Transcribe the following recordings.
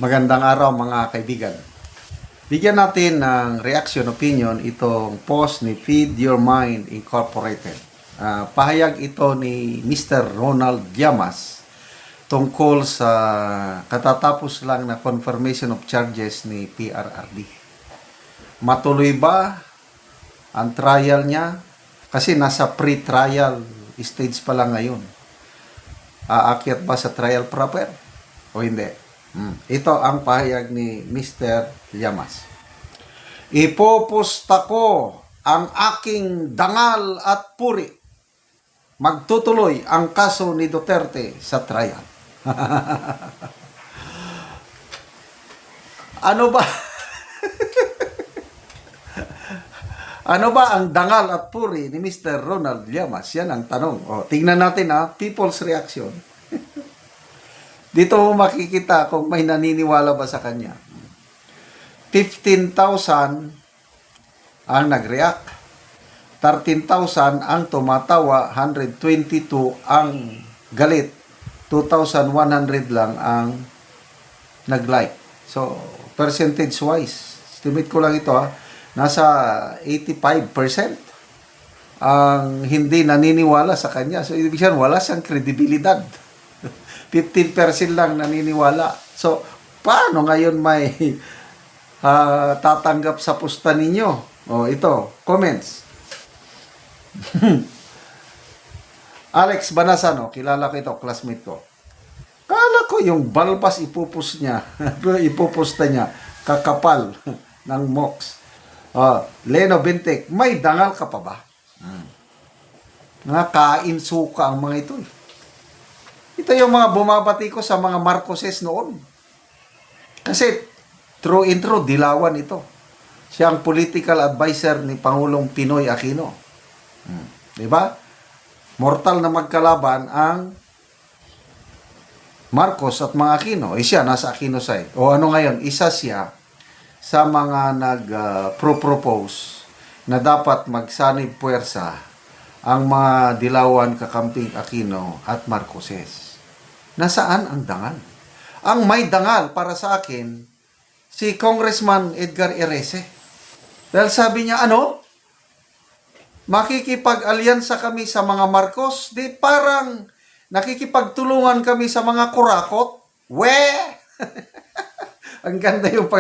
Magandang araw mga kaibigan. Bigyan natin ng reaction opinion itong post ni Feed Your Mind Incorporated. Pahayag ito ni Mr. Ronald Llamas tungkol sa katatapos lang na confirmation of charges ni PRRD. Matuloy ba ang trial niya? Kasi nasa pre-trial stage pa lang ngayon. Aakyat ba sa trial proper o hindi? Ito ang pahayag ni Mr. Llamas. Ipoposta ko ang aking dangal at puri. Magtutuloy ang kaso ni Duterte sa trial. Ano ba? Ano ba ang dangal at puri ni Mr. Ronald Llamas? Yan ang tanong. Tingnan natin people's reaction. Dito mo makikita kung may naniniwala ba sa kanya. 15,000 ang nag-react. 13,000 ang tumatawa. 122 ang galit. 2,100 lang ang nag-like. So, percentage-wise, estimate ko lang ito nasa 85% ang hindi naniniwala sa kanya. So, ibig sabihin, wala siyang kredibilidad. 15% lang naniniwala. So, paano ngayon may tatanggap sa pusta ninyo? Ito, comments. Alex Banasano, kilala ko ito, classmate ko. Kala ko yung balbas ipupusta niya, kakapal ng MOX. Leno Bintek, may dangal ka pa ba? Kain suka ang mga ito. Ito yung mga bumabati ko sa mga Marcoses noon. Kasi true and true, dilawan ito. Siya ang political advisor ni Pangulong Pinoy Aquino. Diba? Mortal na magkalaban ang Marcos at mga Aquino. Siya nasa Aquino side. Ano ngayon? Isa siya sa mga nag-propose na dapat magsanib puwersa ang mga dilawan kakamping Aquino at Marcoses. Nasaan ang dangal? Ang may dangal para sa akin, si Congressman Edgar Erese. Dahil sabi niya, makikipag-alyansa kami sa mga Marcos, di parang nakikipagtulungan kami sa mga kurakot. Ang ganda yung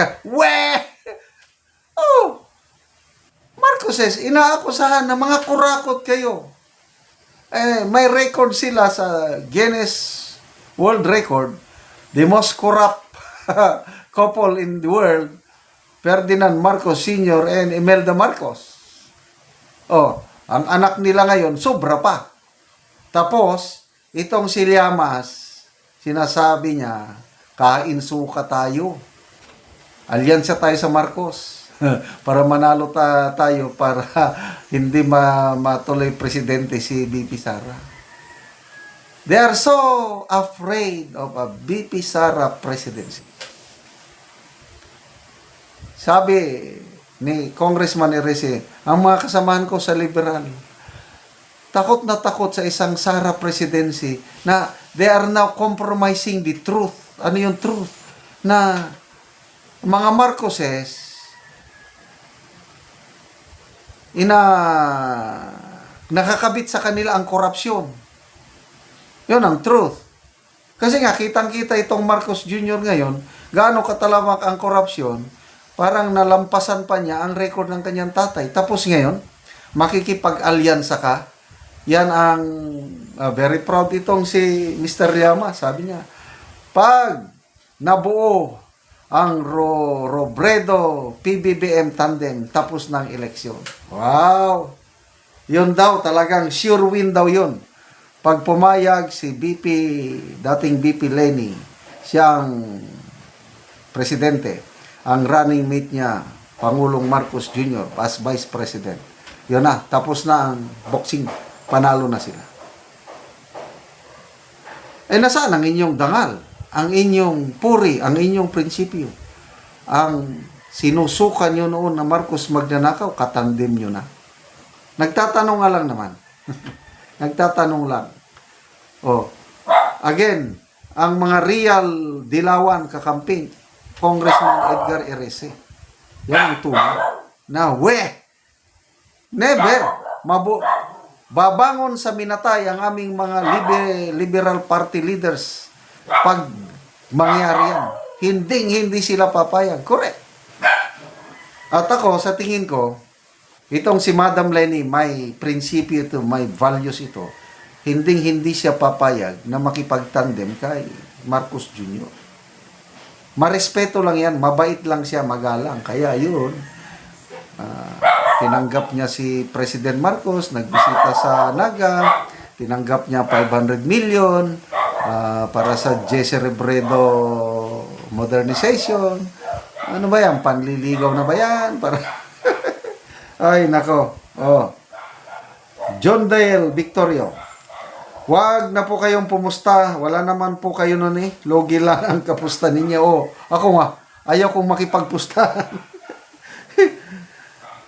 Marcoses, inaakusahan na mga kurakot kayo. May record sila sa Guinness World Record, the most corrupt couple in the world, Ferdinand Marcos Sr. and Imelda Marcos. Ang anak nila ngayon, sobra pa. Tapos, itong si Llamas, sinasabi niya, kain suka tayo. Alyansa tayo sa Marcos. Para manalo tayo, para hindi matuloy presidente si BP Sara. They are so afraid of a BP Sara presidency. Sabi ni Congressman Erese, ang mga kasamahan ko sa liberal, takot na takot sa isang Sara presidency na they are now compromising the truth. Ano yung truth? Na mga Marcoses, nakakabit sa kanila ang korupsyon. Yun ang truth. Kasi nga, kitang-kita itong Marcos Jr. ngayon, gaano katalamak ang korupsyon, parang nalampasan pa niya ang record ng kanyang tatay. Tapos ngayon, makikipag-alyansa ka. Yan ang very proud itong si Mr. Llamas. Sabi niya, pag nabuo ang Robredo PBBM tandem, tapos ng eleksyon. Wow! Yun daw, talagang sure win daw yun. Pag pumayag si dating BP Leni, siyang presidente, ang running mate niya, Pangulong Marcos Jr. as Vice President. Yun na, tapos na ang boxing. Panalo na sila. Nasaan ang inyong dangal? Ang inyong puri, ang inyong prinsipyo? Ang sinusukan nyo noon na Marcos magnanakaw, katandem nyo na. Nagtatanong nga lang naman. Nagtatanong lang. Again, ang mga real dilawan kakamping, Congressman Edgar Erese. Yan ang tunay. Na, never, babangon sa minatay ang aming mga liberal party leaders pag mangyari yan. Hindi sila papayag. Correct. At ako, sa tingin ko, itong si Madam Lenny, may prinsipyo ito, may values ito. Hindi siya papayag na makipagtandem kay Marcos Jr. Marespeto lang yan, mabait lang siya, magalang. Kaya yun, tinanggap niya si President Marcos, nagbisita sa Naga, tinanggap niya 500 million para sa Jesse Rebredo modernization. Ano ba yan? Panliligaw na ba yan? Para ay, nako. Oh. John Dale Victorio. Wag na po kayong pumusta. Wala naman po kayo nun eh. Logi lang ang kapusta ninyo. Oh, ako nga. Ayaw kong makipagpusta.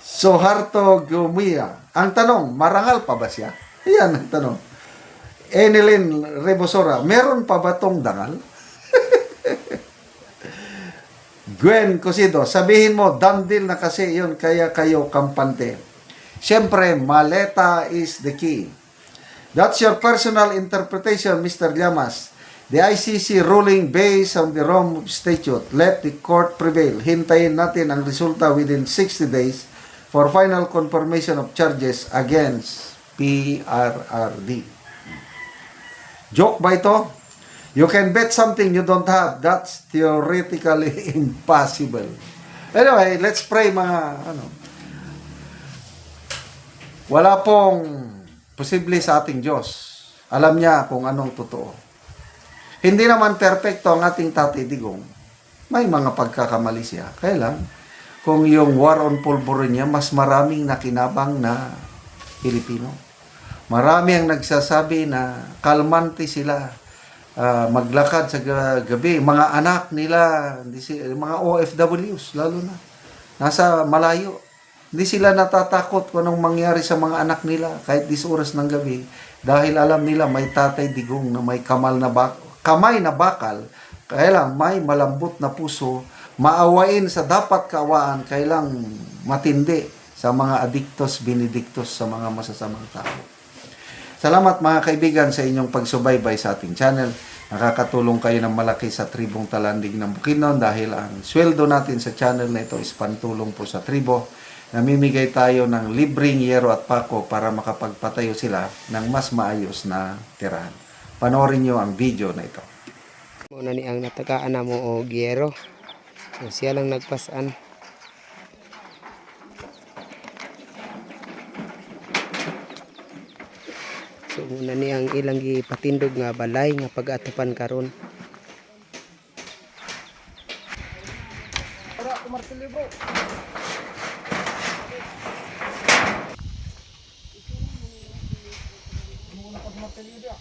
So, Harto Gumia. Ang tanong, marangal pa ba siya? Yan ang tanong. Enelin Rebosora, meron pa ba tong dangal? Gwen Cosido, sabihin mo, done deal na kasi yun, kaya kayo kampante. Siyempre, maleta is the key. That's your personal interpretation, Mr. Llamas. The ICC ruling based on the Rome Statute. Let the court prevail. Hintayin natin ang resulta within 60 days for final confirmation of charges against PRRD. Joke ba ito? You can bet something you don't have. That's theoretically impossible. Anyway, let's pray mga Wala pong posible sa ating Diyos. Alam niya kung anong totoo. Hindi naman perfecto ang ating Tatay Digong. May mga pagkakamali siya. Kaya lang, kung yung war on pulburon niya, mas maraming nakinabang na Pilipino. Marami ang nagsasabi na kalmante sila. Maglakad sa gabi, mga anak nila, mga OFWs lalo na, nasa malayo, hindi sila natatakot kung anong mangyari sa mga anak nila kahit 10 oras ng gabi dahil alam nila may Tatay Digong na may kamay na bakal, kaya lang may malambot na puso, maawain sa dapat kaawaan, kailang matindi sa mga adiktos, binidiktos, sa mga masasamang tao. Salamat mga kaibigan sa inyong pagsubaybay sa ating channel. Nakakatulong kayo ng malaki sa tribong Talanding ng Bukidnon dahil ang sweldo natin sa channel na ito is pantulong po sa tribo. Namimigay tayo ng libreng yero at pako para makapagpatayo sila ng mas maayos na tirahan. Panoorin nyo ang video na ito. Muna ni ang natagaan na mo o gyero. So siya lang nagpasan. So muna ni ang ilang gipatindog nga balay nga pag-atupan karon. Para kumartili bro. Muna pag martili dia.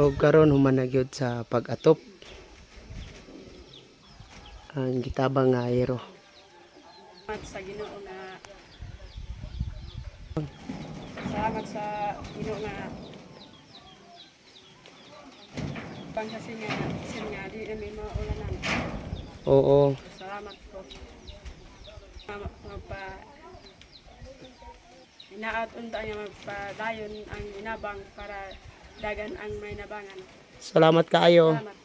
O karon humanagyod sa pag-atop ang gitabang nga ayero. Sa Ginoo nga salamat sa Ginoo nga panghasin nga di na may mga ulanan. Oo. Salamat po. Inaat unta nga magpadayon ang inabang para dagan ang may nabangan. Salamat kaayo. Salamat.